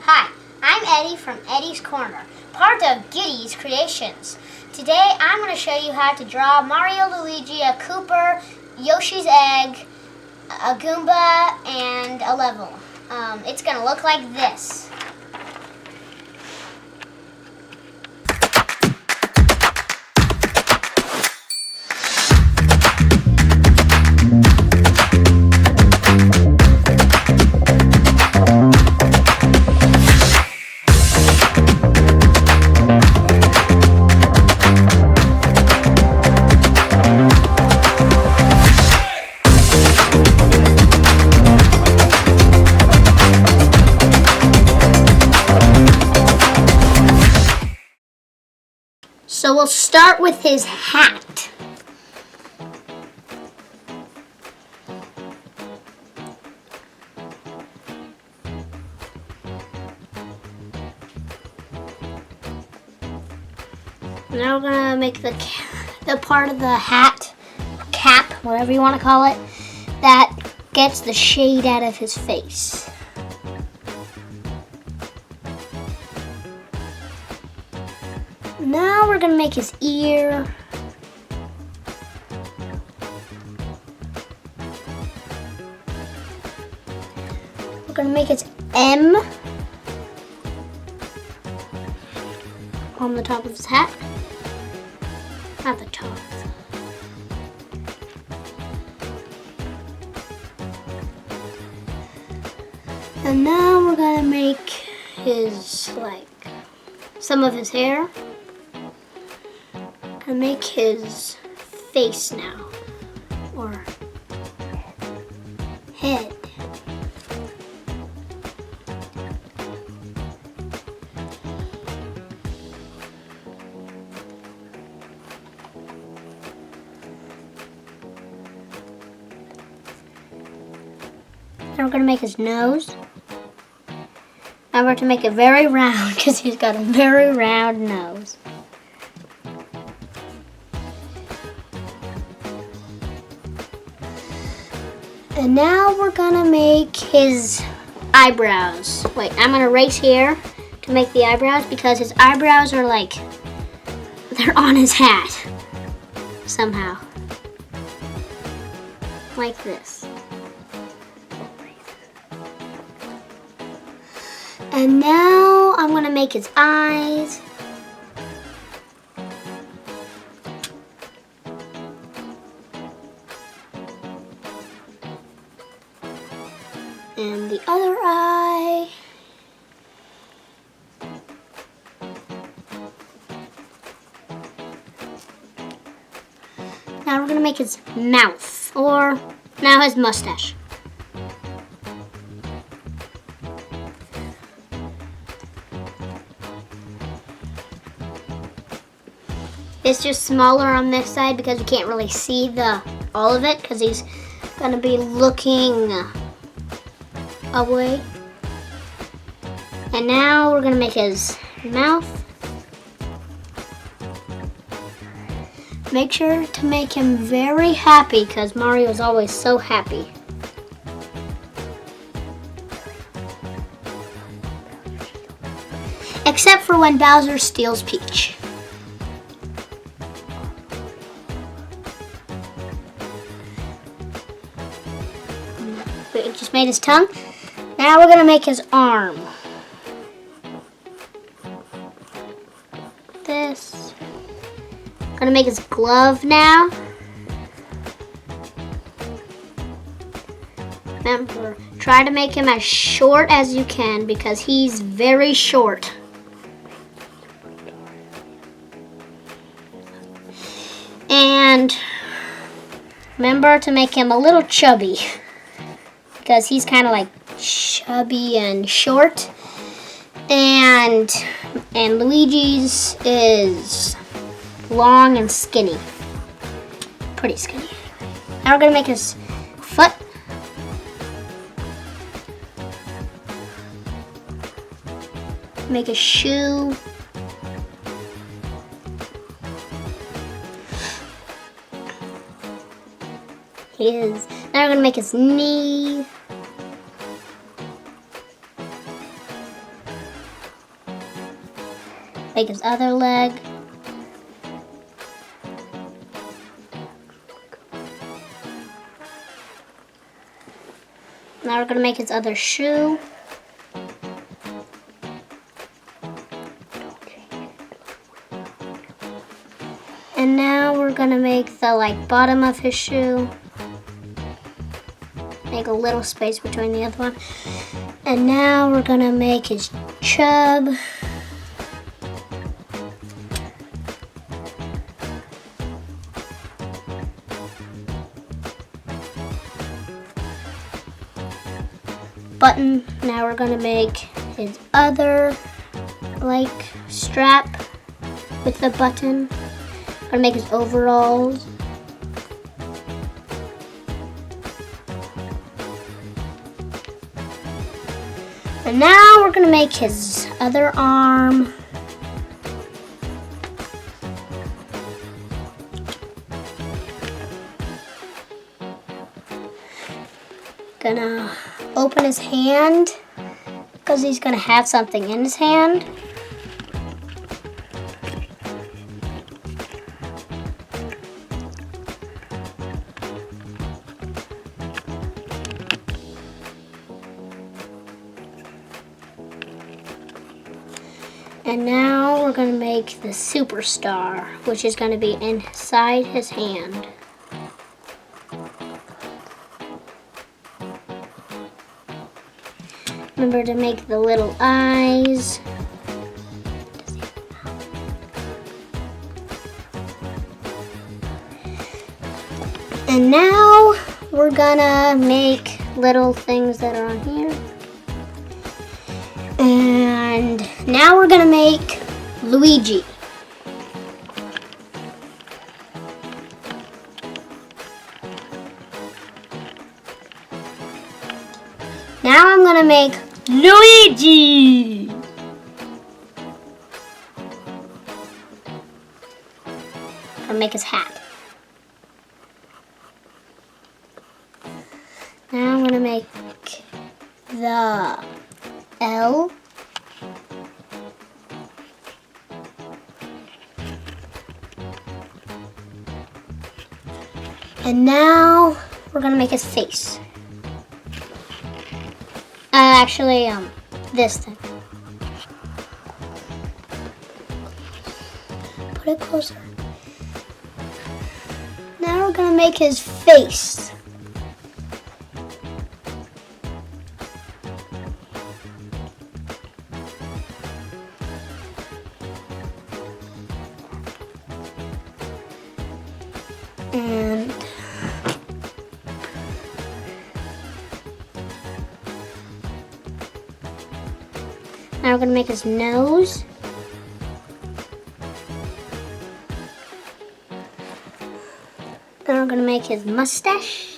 Hi, I'm Eddie from Eddie's Corner, part of Giddy's Creations. Today I'm going to show you how to draw Mario, Luigi, a Kooper, Yoshi's Egg, a Goomba, and a level. It's going to look like this. So we'll start with his hat. Now we're gonna make the part of the hat, cap, whatever you want to call it, that gets the shade out of his face. Now we're gonna make his ear. We're gonna make his M on the top of his hat. Not the top. And now we're gonna make his, some of his hair. Gonna make his face now, or head. Then we're gonna make his nose. Now we're to make it very round because he's got a very round nose. And now we're gonna make his eyebrows. Wait, I'm gonna erase here to make the eyebrows because his eyebrows are they're on his hat somehow. Like this. And now I'm gonna make his eyes. And the other eye. Now we're gonna make his mouth, or now his mustache. It's just smaller on this side because you can't really see all of it because he's gonna be looking away. And now we're gonna make his mouth. Make sure to make him very happy because Mario is always so happy. Except for when Bowser steals Peach. It just made his tongue. Now we're gonna make his arm. This. Gonna make his glove now. Remember, try to make him as short as you can because he's very short. And remember to make him a little chubby because he's kind of chubby and short. And Luigi's is long and skinny. Pretty skinny. Now we're gonna make his foot. Make a shoe. Now we're gonna make his knee. make his other leg. Now we're going to make his other shoe. And now we're going to make the bottom of his shoe. Make a little space between the other one. And now we're going to make his chub. Button. Now we're gonna make his other strap with the button. Gonna make his overalls. And now we're gonna make his other arm. Gonna open his hand because he's gonna have something in his hand. And now we're gonna make the superstar, which is gonna be inside his hand. Remember to make the little eyes. And now we're gonna make little things that are on here. And now we're gonna make Luigi. Now I'm gonna make Luigi. I'll make his hat. Now I'm gonna make the L. And now we're gonna make his face. Actually, this thing. Put it closer. Now we're gonna make his face. And now we're going to make his nose. Then we're going to make his mustache.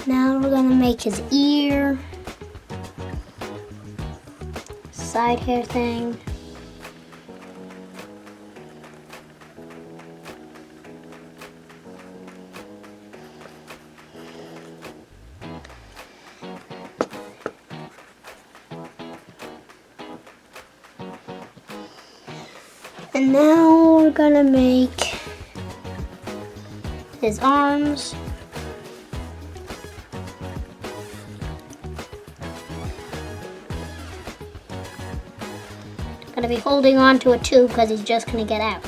Now we're going to make his ear. Side hair thing. And now we're gonna make his arms. Gonna be holding on to a tube because he's just gonna get out.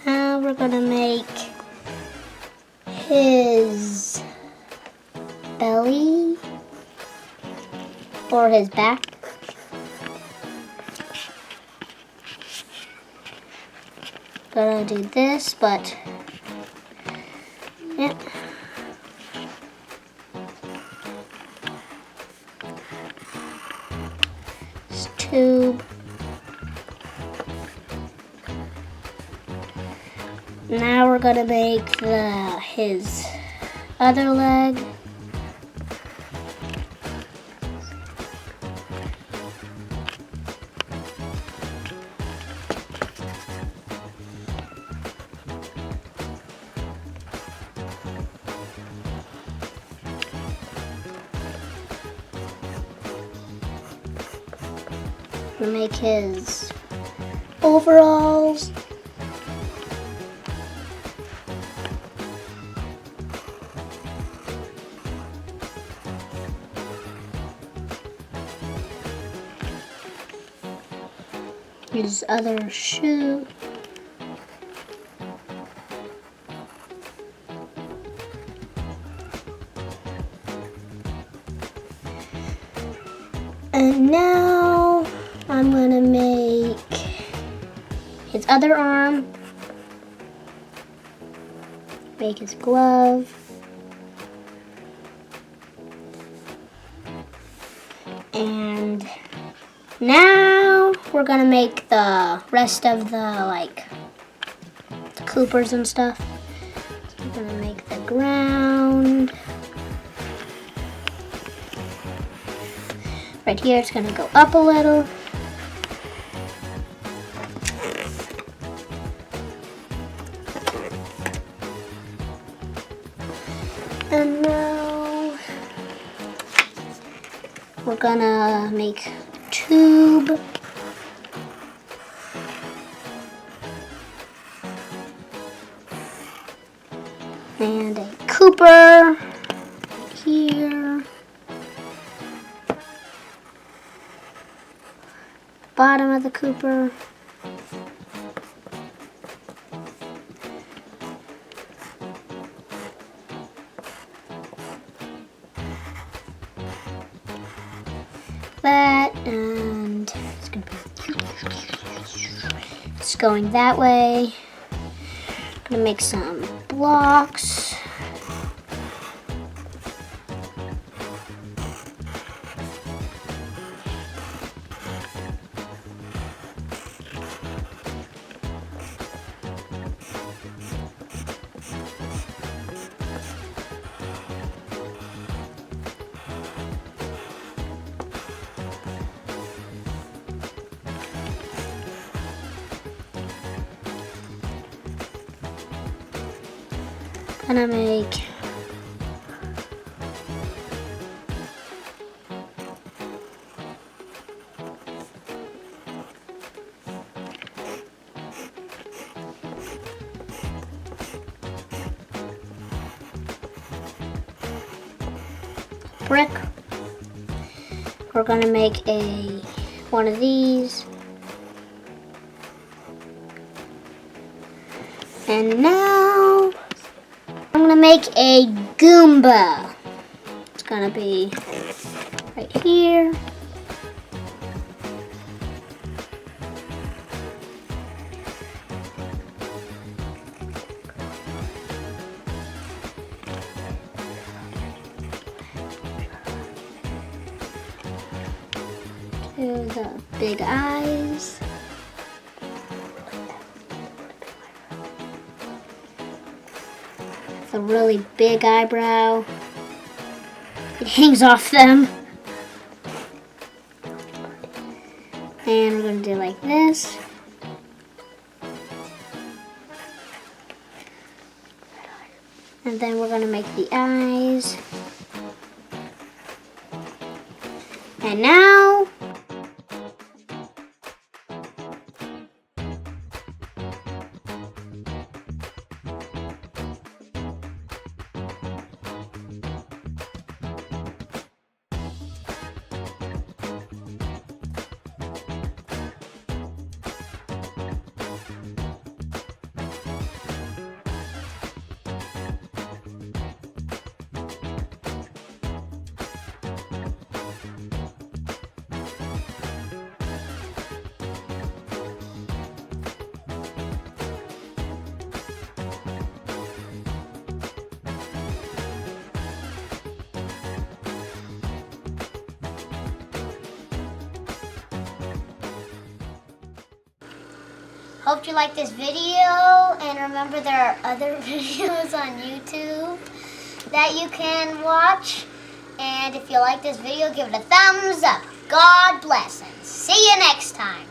Now we're gonna make his belly or his back. Gonna do this, but yeah. This tube. Now we're gonna make his other leg. gonna make his overalls. His other shoe. And now I'm gonna make his other arm, make his glove, and now we're gonna make the rest of the the Coopers and stuff. So we're gonna make the ground. Right here, it's gonna go up a little. And now we're gonna make a tube. And a Cooper here. Bottom of the Cooper. That, and it's going that way. I'm gonna make some blocks. Gonna make brick. We're gonna make one of these. And now I'm gonna make a Goomba. It's gonna be right here. Do the big eyes. The really big eyebrow. It hangs off them. And we're gonna do like this. And then we're gonna make the eyes. And now hope you like this video, and remember there are other videos on YouTube that you can watch. And if you like this video, give it a thumbs up. God bless, and see you next time.